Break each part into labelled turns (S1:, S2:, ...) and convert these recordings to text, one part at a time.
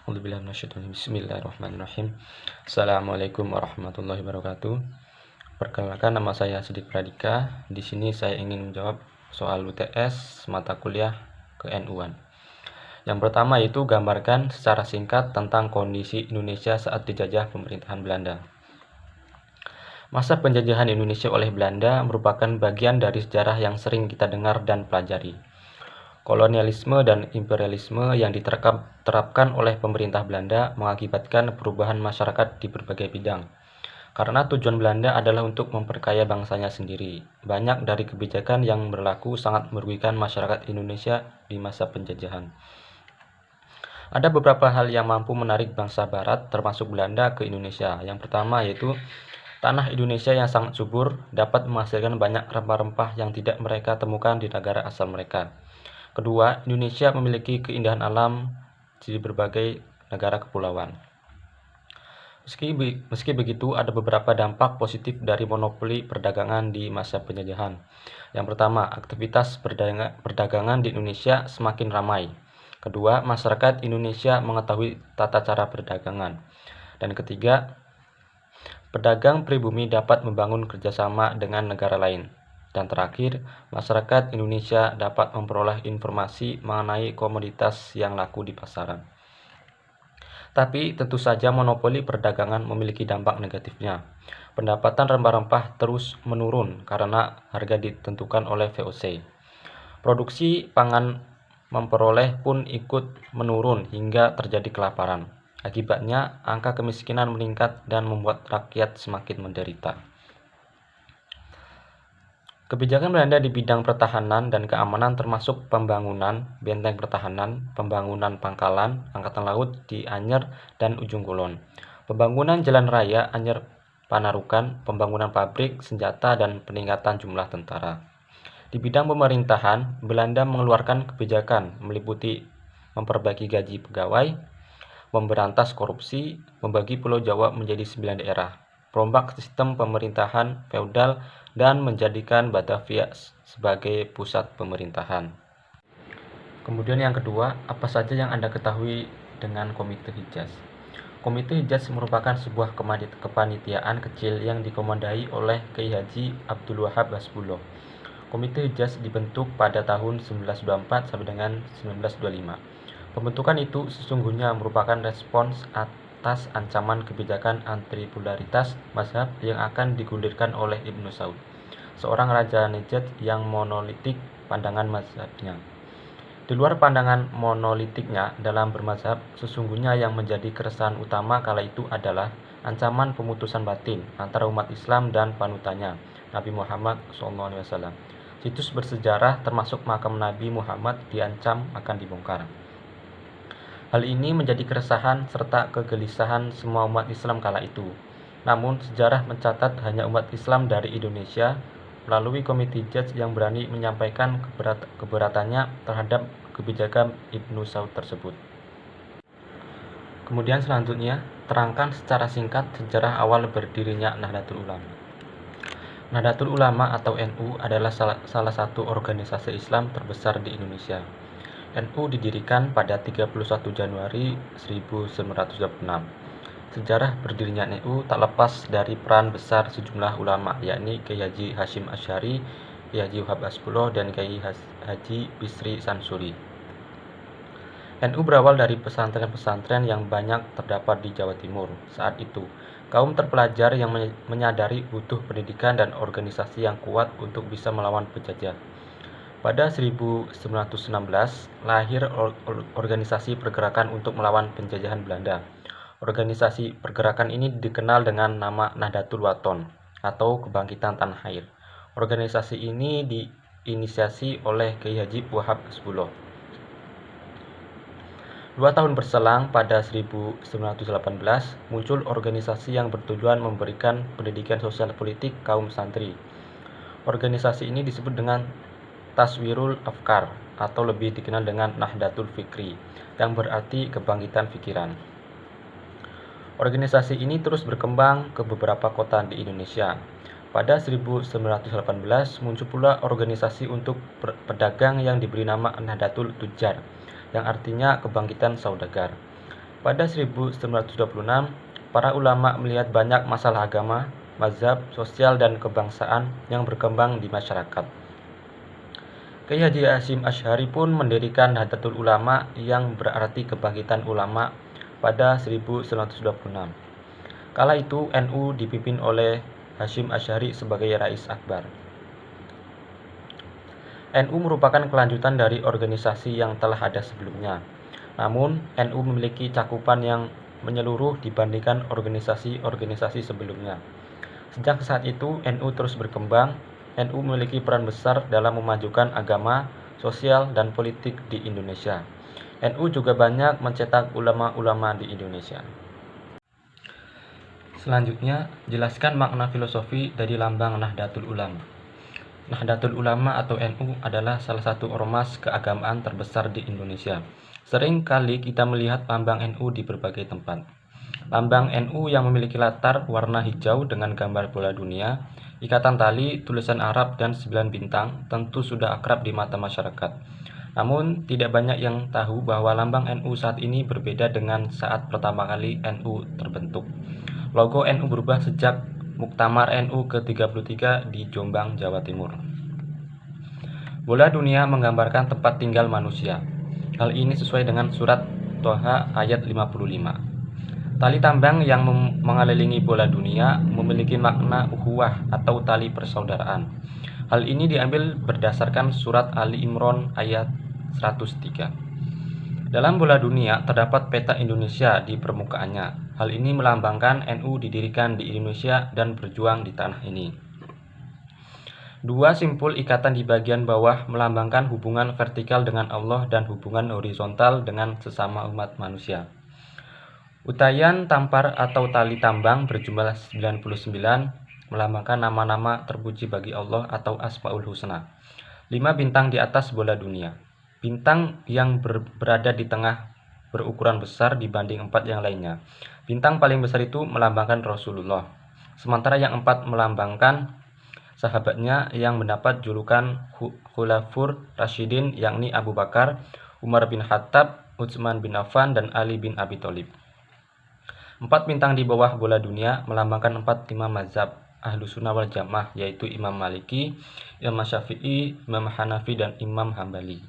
S1: Bismillahirrahmanirrahim. Assalamualaikum warahmatullahi wabarakatuh. Perkenalkan, nama saya Sidik Pradika. Di sini saya ingin menjawab soal UTS mata kuliah ke-NU-an. Yang pertama yaitu gambarkan secara singkat tentang kondisi Indonesia saat dijajah pemerintahan Belanda. Masa penjajahan Indonesia oleh Belanda merupakan bagian dari sejarah yang sering kita dengar dan pelajari. Kolonialisme dan imperialisme yang diterapkan oleh pemerintah Belanda mengakibatkan perubahan masyarakat di berbagai bidang. Karena tujuan Belanda adalah untuk memperkaya bangsanya sendiri, banyak dari kebijakan yang berlaku sangat merugikan masyarakat Indonesia di masa penjajahan. Ada beberapa hal yang mampu menarik bangsa Barat, termasuk Belanda, ke Indonesia. Yang pertama yaitu tanah Indonesia yang sangat subur dapat menghasilkan banyak rempah-rempah yang tidak mereka temukan di negara asal mereka. Kedua, Indonesia memiliki keindahan alam di berbagai negara kepulauan. Meski begitu, ada beberapa dampak positif dari monopoli perdagangan di masa penjajahan. Yang pertama, aktivitas perdagangan di Indonesia semakin ramai. Kedua, masyarakat Indonesia mengetahui tata cara perdagangan. Dan ketiga, pedagang pribumi dapat membangun kerjasama dengan negara lain. Dan terakhir, masyarakat Indonesia dapat memperoleh informasi mengenai komoditas yang laku di pasaran. Tapi tentu saja monopoli perdagangan memiliki dampak negatifnya. Pendapatan rempah-rempah terus menurun karena harga ditentukan oleh VOC. Produksi pangan memperoleh pun ikut menurun hingga terjadi kelaparan. Akibatnya, angka kemiskinan meningkat dan membuat rakyat semakin menderita. Kebijakan Belanda di bidang pertahanan dan keamanan termasuk pembangunan benteng pertahanan, pembangunan pangkalan angkatan laut di Anyer dan Ujung Kulon, pembangunan jalan raya Anyer Panarukan, pembangunan pabrik senjata dan peningkatan jumlah tentara. Di bidang pemerintahan, Belanda mengeluarkan kebijakan meliputi memperbaiki gaji pegawai, memberantas korupsi, membagi Pulau Jawa menjadi 9 daerah, merombak sistem pemerintahan feodal, dan menjadikan Batavia sebagai pusat pemerintahan. Kemudian yang kedua, apa saja yang Anda ketahui dengan Komite Hijaz? Komite Hijaz merupakan sebuah kepanitiaan kecil yang dikomandai oleh Kiai Haji Abdul Wahab Hasbullah. Komite Hijaz dibentuk pada tahun 1924 sampai dengan 1925. Pembentukan itu sesungguhnya merupakan respons atas ancaman kebijakan antipolaritas mazhab yang akan digulirkan oleh Ibnu Saud, seorang raja Najd yang monolitik pandangan mazhabnya. Di luar pandangan monolitiknya dalam bermazhab, sesungguhnya yang menjadi keresahan utama kala itu adalah ancaman pemutusan batin antara umat Islam dan panutannya, Nabi Muhammad SAW. Situs bersejarah termasuk makam Nabi Muhammad diancam akan dibongkar. Hal ini menjadi keresahan serta kegelisahan semua umat Islam kala itu. Namun, sejarah mencatat hanya umat Islam dari Indonesia melalui Komite Hijaz yang berani menyampaikan keberatannya terhadap kebijakan Ibnu Saud tersebut. Kemudian selanjutnya, terangkan secara singkat sejarah awal berdirinya Nahdlatul Ulama. Nahdlatul Ulama atau NU adalah salah satu organisasi Islam terbesar di Indonesia. NU didirikan pada 31 Januari 1926. Sejarah berdirinya NU tak lepas dari peran besar sejumlah ulama, yakni Kiai Haji Hasyim Asy'ari, Kiai Haji Wahab Hasbullah, dan Kiai Haji Bisri Sansuri. NU berawal dari pesantren-pesantren yang banyak terdapat di Jawa Timur saat itu. Kaum terpelajar yang menyadari butuh pendidikan dan organisasi yang kuat untuk bisa melawan penjajah. Pada 1916, lahir organisasi pergerakan untuk melawan penjajahan Belanda. Organisasi pergerakan ini dikenal dengan nama Nahdlatul Wathon atau Kebangkitan Tanah Air. Organisasi ini diinisiasi oleh Kiai Haji Wahab Hasbullah. 2 tahun berselang, pada 1918, muncul organisasi yang bertujuan memberikan pendidikan sosial politik kaum santri. Organisasi ini disebut dengan Taswirul Afkar atau lebih dikenal dengan Nahdlatul Fikri, yang berarti kebangkitan pikiran. Organisasi ini terus berkembang ke beberapa kota di Indonesia. Pada 1918 muncul pula organisasi untuk pedagang yang diberi nama Nahdlatul Tujjar, yang artinya kebangkitan saudagar. Pada 1926, para ulama melihat banyak masalah agama, mazhab, sosial, dan kebangsaan yang berkembang di masyarakat. Kiai Haji Hasyim Asy'ari pun mendirikan Nahdlatul Ulama yang berarti kebangkitan ulama pada 1926. Kala itu NU dipimpin oleh Hasyim Asy'ari sebagai Rais Akbar. NU merupakan kelanjutan dari organisasi yang telah ada sebelumnya. Namun, NU memiliki cakupan yang menyeluruh dibandingkan organisasi-organisasi sebelumnya. Sejak saat itu, NU terus berkembang. NU memiliki peran besar dalam memajukan agama, sosial, dan politik di Indonesia. NU juga banyak mencetak ulama-ulama di Indonesia. Selanjutnya, jelaskan makna filosofi dari lambang Nahdlatul Ulama. Nahdlatul Ulama atau NU adalah salah satu ormas keagamaan terbesar di Indonesia. Sering kali kita melihat lambang NU di berbagai tempat. Lambang NU yang memiliki latar warna hijau dengan gambar bola dunia, ikatan tali, tulisan Arab, dan 9 bintang tentu sudah akrab di mata masyarakat. Namun, tidak banyak yang tahu bahwa lambang NU saat ini berbeda dengan saat pertama kali NU terbentuk. Logo NU berubah sejak Muktamar NU ke-33 di Jombang, Jawa Timur. Bola dunia menggambarkan tempat tinggal manusia. Hal ini sesuai dengan surat Toha ayat 55. Tali tambang yang mengelilingi bola dunia memiliki makna ukhuwah atau tali persaudaraan. Hal ini diambil berdasarkan surat Ali Imran ayat 103. Dalam bola dunia terdapat peta Indonesia di permukaannya. Hal ini melambangkan NU didirikan di Indonesia dan berjuang di tanah ini. Dua simpul ikatan di bagian bawah melambangkan hubungan vertikal dengan Allah dan hubungan horizontal dengan sesama umat manusia. Utayan tampar atau tali tambang berjumlah 99 melambangkan nama-nama terpuji bagi Allah atau Asmaul Husna. 5 bintang di atas bola dunia. Bintang yang berada di tengah berukuran besar dibanding 4 yang lainnya. Bintang paling besar itu melambangkan Rasulullah. Sementara yang 4 melambangkan sahabatnya yang mendapat julukan Khulafur Rasyidin, yakni Abu Bakar, Umar bin Khattab, Utsman bin Affan, dan Ali bin Abi Thalib. 4 bintang di bawah bola dunia melambangkan 4 imam mazhab Ahlus Sunnah wal Jamaah, yaitu Imam Maliki, Imam Syafi'i, Imam Hanafi, dan Imam Hambali.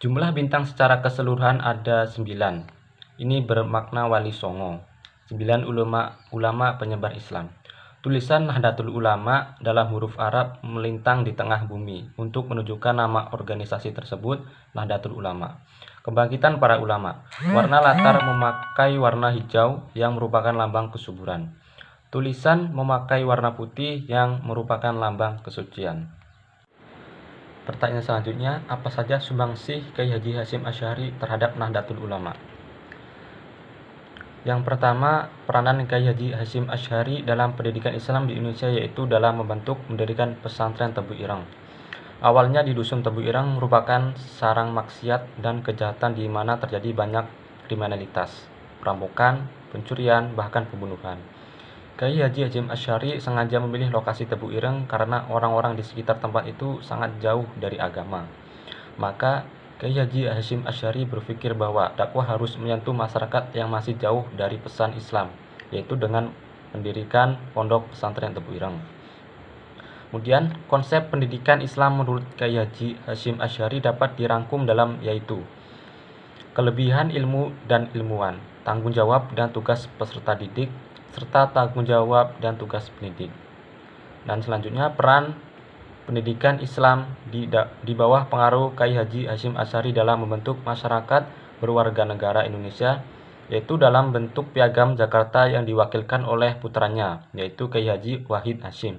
S1: Jumlah bintang secara keseluruhan ada 9. Ini bermakna wali songo. 9 ulama penyebar Islam. Tulisan Nahdlatul Ulama dalam huruf Arab melintang di tengah bumi untuk menunjukkan nama organisasi tersebut, Nahdlatul Ulama. Kebangkitan para ulama. Warna latar memakai warna hijau yang merupakan lambang kesuburan. Tulisan memakai warna putih yang merupakan lambang kesucian. Pertanyaan selanjutnya, apa saja sumbangsih Kiai Haji Hasyim Asy'ari terhadap Nahdlatul Ulama? Yang pertama, peranan Kiai Haji Hasyim Asy'ari dalam pendidikan Islam di Indonesia yaitu dalam mendirikan pesantren Tebu Ireng. Awalnya di Dusun Tebu Ireng merupakan sarang maksiat dan kejahatan di mana terjadi banyak kriminalitas, perampokan, pencurian, bahkan pembunuhan. Kiai Haji Hasyim Asy'ari sengaja memilih lokasi Tebu Ireng karena orang-orang di sekitar tempat itu sangat jauh dari agama. Maka Kiai Haji Hasyim Asy'ari berpikir bahwa dakwah harus menyentuh masyarakat yang masih jauh dari pesan Islam, yaitu dengan mendirikan pondok pesantren Tebu Ireng. Kemudian, konsep pendidikan Islam menurut Kiai Haji Hasyim Asy'ari dapat dirangkum dalam yaitu kelebihan ilmu dan ilmuwan, tanggung jawab dan tugas peserta didik, serta tanggung jawab dan tugas pendidik. Dan selanjutnya, peran pendidikan Islam di bawah pengaruh Kiai Haji Hasyim Asy'ari dalam membentuk masyarakat berwarga negara Indonesia, yaitu dalam bentuk piagam Jakarta yang diwakilkan oleh putranya, yaitu Kiai Haji Wahid Hasyim.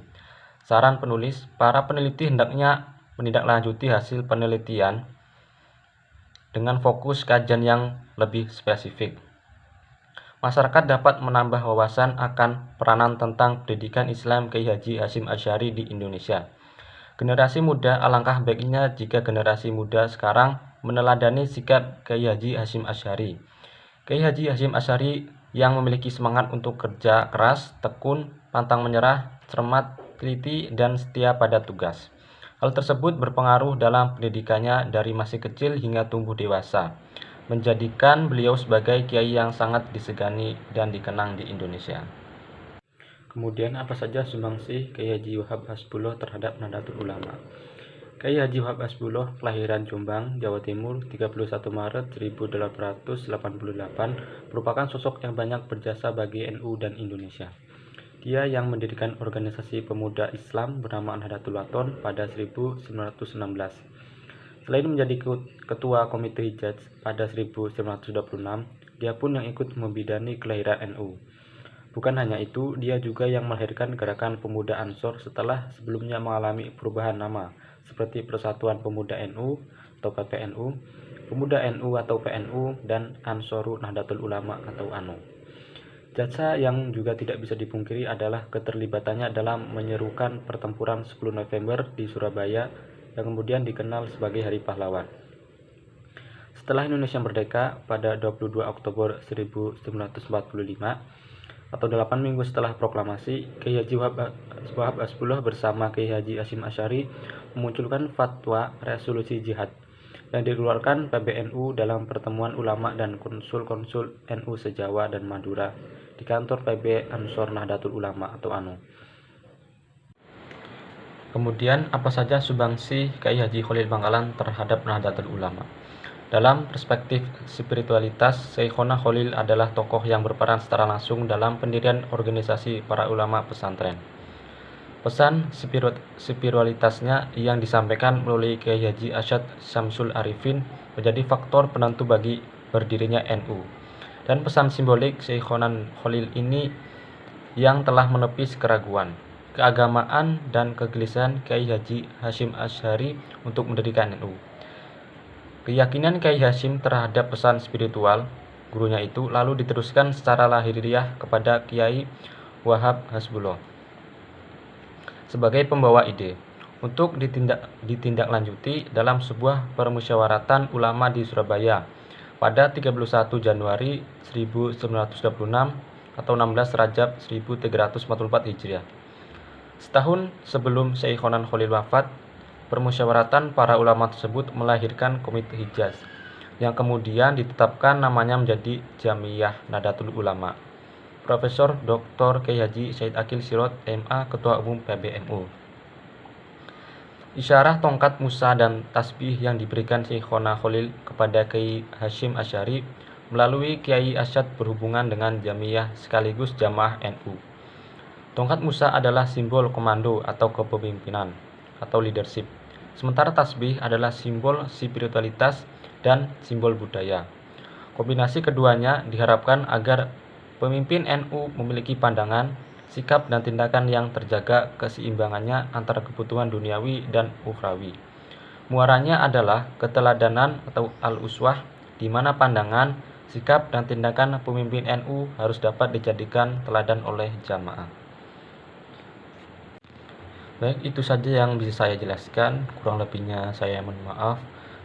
S1: Saran penulis, para peneliti hendaknya menindaklanjuti hasil penelitian dengan fokus kajian yang lebih spesifik. Masyarakat dapat menambah wawasan akan peranan tentang pendidikan Islam Kiai Haji Hasyim Asy'ari di Indonesia. Generasi muda, alangkah baiknya jika generasi muda sekarang meneladani sikap Kiai Haji Hasyim Asy'ari. Kiai Haji Hasyim Asy'ari yang memiliki semangat untuk kerja keras, tekun, pantang menyerah, cermat, teliti, dan setia pada tugas. Hal tersebut berpengaruh dalam pendidikannya dari masih kecil hingga tumbuh dewasa. menjadikan beliau sebagai kiai yang sangat disegani dan dikenang di Indonesia. Kemudian apa saja sumbangsi Kiai Haji Wahab Hasbullah terhadap Nahdlatul Ulama? Kiai Haji Wahab Hasbullah kelahiran Jombang, Jawa Timur, 31 Maret 1888, merupakan sosok yang banyak berjasa bagi NU dan Indonesia. Dia yang mendirikan organisasi pemuda Islam bernama Nahdlatul Wathon pada 1916. Selain menjadi ketua Komite Hijaz pada 1926, dia pun yang ikut membidani kelahiran NU. Bukan hanya itu, dia juga yang melahirkan gerakan pemuda Ansor setelah sebelumnya mengalami perubahan nama, seperti Persatuan Pemuda NU atau PPNU, Pemuda NU atau PNU, dan Ansoru Nahdlatul Ulama atau ANO. Jasa yang juga tidak bisa dipungkiri adalah keterlibatannya dalam menyerukan pertempuran 10 November di Surabaya yang kemudian dikenal sebagai Hari Pahlawan. Setelah Indonesia merdeka pada 22 Oktober 1945 atau 8 minggu setelah proklamasi, Kiai Haji Wahab Hasbullah bersama Kiai Haji Hasyim Asy'ari memunculkan fatwa resolusi jihad yang dikeluarkan PBNU dalam pertemuan ulama dan konsul-konsul NU se-Jawa dan Madura di kantor PB Ansor Nahdlatul Ulama atau ANO. Kemudian apa saja sumbangsi Kiai Haji Khalil Bangkalan terhadap Nahdlatul Ulama? Dalam perspektif spiritualitas, Syekhona Khalil adalah tokoh yang berperan secara langsung dalam pendirian organisasi para ulama pesantren. Pesan spiritualitasnya yang disampaikan melalui Kiai Haji Asyad Syamsul Arifin menjadi faktor penentu bagi berdirinya NU. Dan pesan simbolik Syekhona Khalil ini yang telah menepis keraguan, keagamaan, dan kegelisahan Kiai Haji Hasyim Asy'ari untuk mendirikan NU. Keyakinan Kiai Hasyim terhadap pesan spiritual gurunya itu lalu diteruskan secara lahiriah kepada Kiai Wahab Hasbullah sebagai pembawa ide untuk ditindaklanjuti dalam sebuah permusyawaratan ulama di Surabaya pada 31 Januari 1926 atau 16 Rajab 1344 Hijriah. Setahun sebelum Syekhona Khalil wafat, permusyawaratan para ulama tersebut melahirkan Komite Hijaz yang kemudian ditetapkan namanya menjadi Jamiyah Nahdlatul Ulama. Profesor Dr. Kiai Haji Said Akil Sirot, MA, Ketua Umum PBNU. Isyarah tongkat Musa dan tasbih yang diberikan Syekhona Khalil kepada Kiai Hasyim Asy'ari melalui Kiai Asyad berhubungan dengan Jamiyah sekaligus Jamaah NU. Tongkat Musa adalah simbol komando atau kepemimpinan atau leadership, sementara tasbih adalah simbol spiritualitas dan simbol budaya. Kombinasi keduanya diharapkan agar pemimpin NU memiliki pandangan, sikap, dan tindakan yang terjaga keseimbangannya antara kebutuhan duniawi dan ukhrawi. Muaranya adalah keteladanan atau al-uswah, di mana pandangan, sikap, dan tindakan pemimpin NU harus dapat dijadikan teladan oleh jamaah. Baik, itu saja yang bisa saya jelaskan. Kurang lebihnya saya mohon maaf.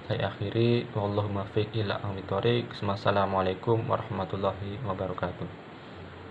S1: Saya akhiri. Wallahul muwaffiq ila aqwamit thoriq. Wassalamualaikum warahmatullahi wabarakatuh.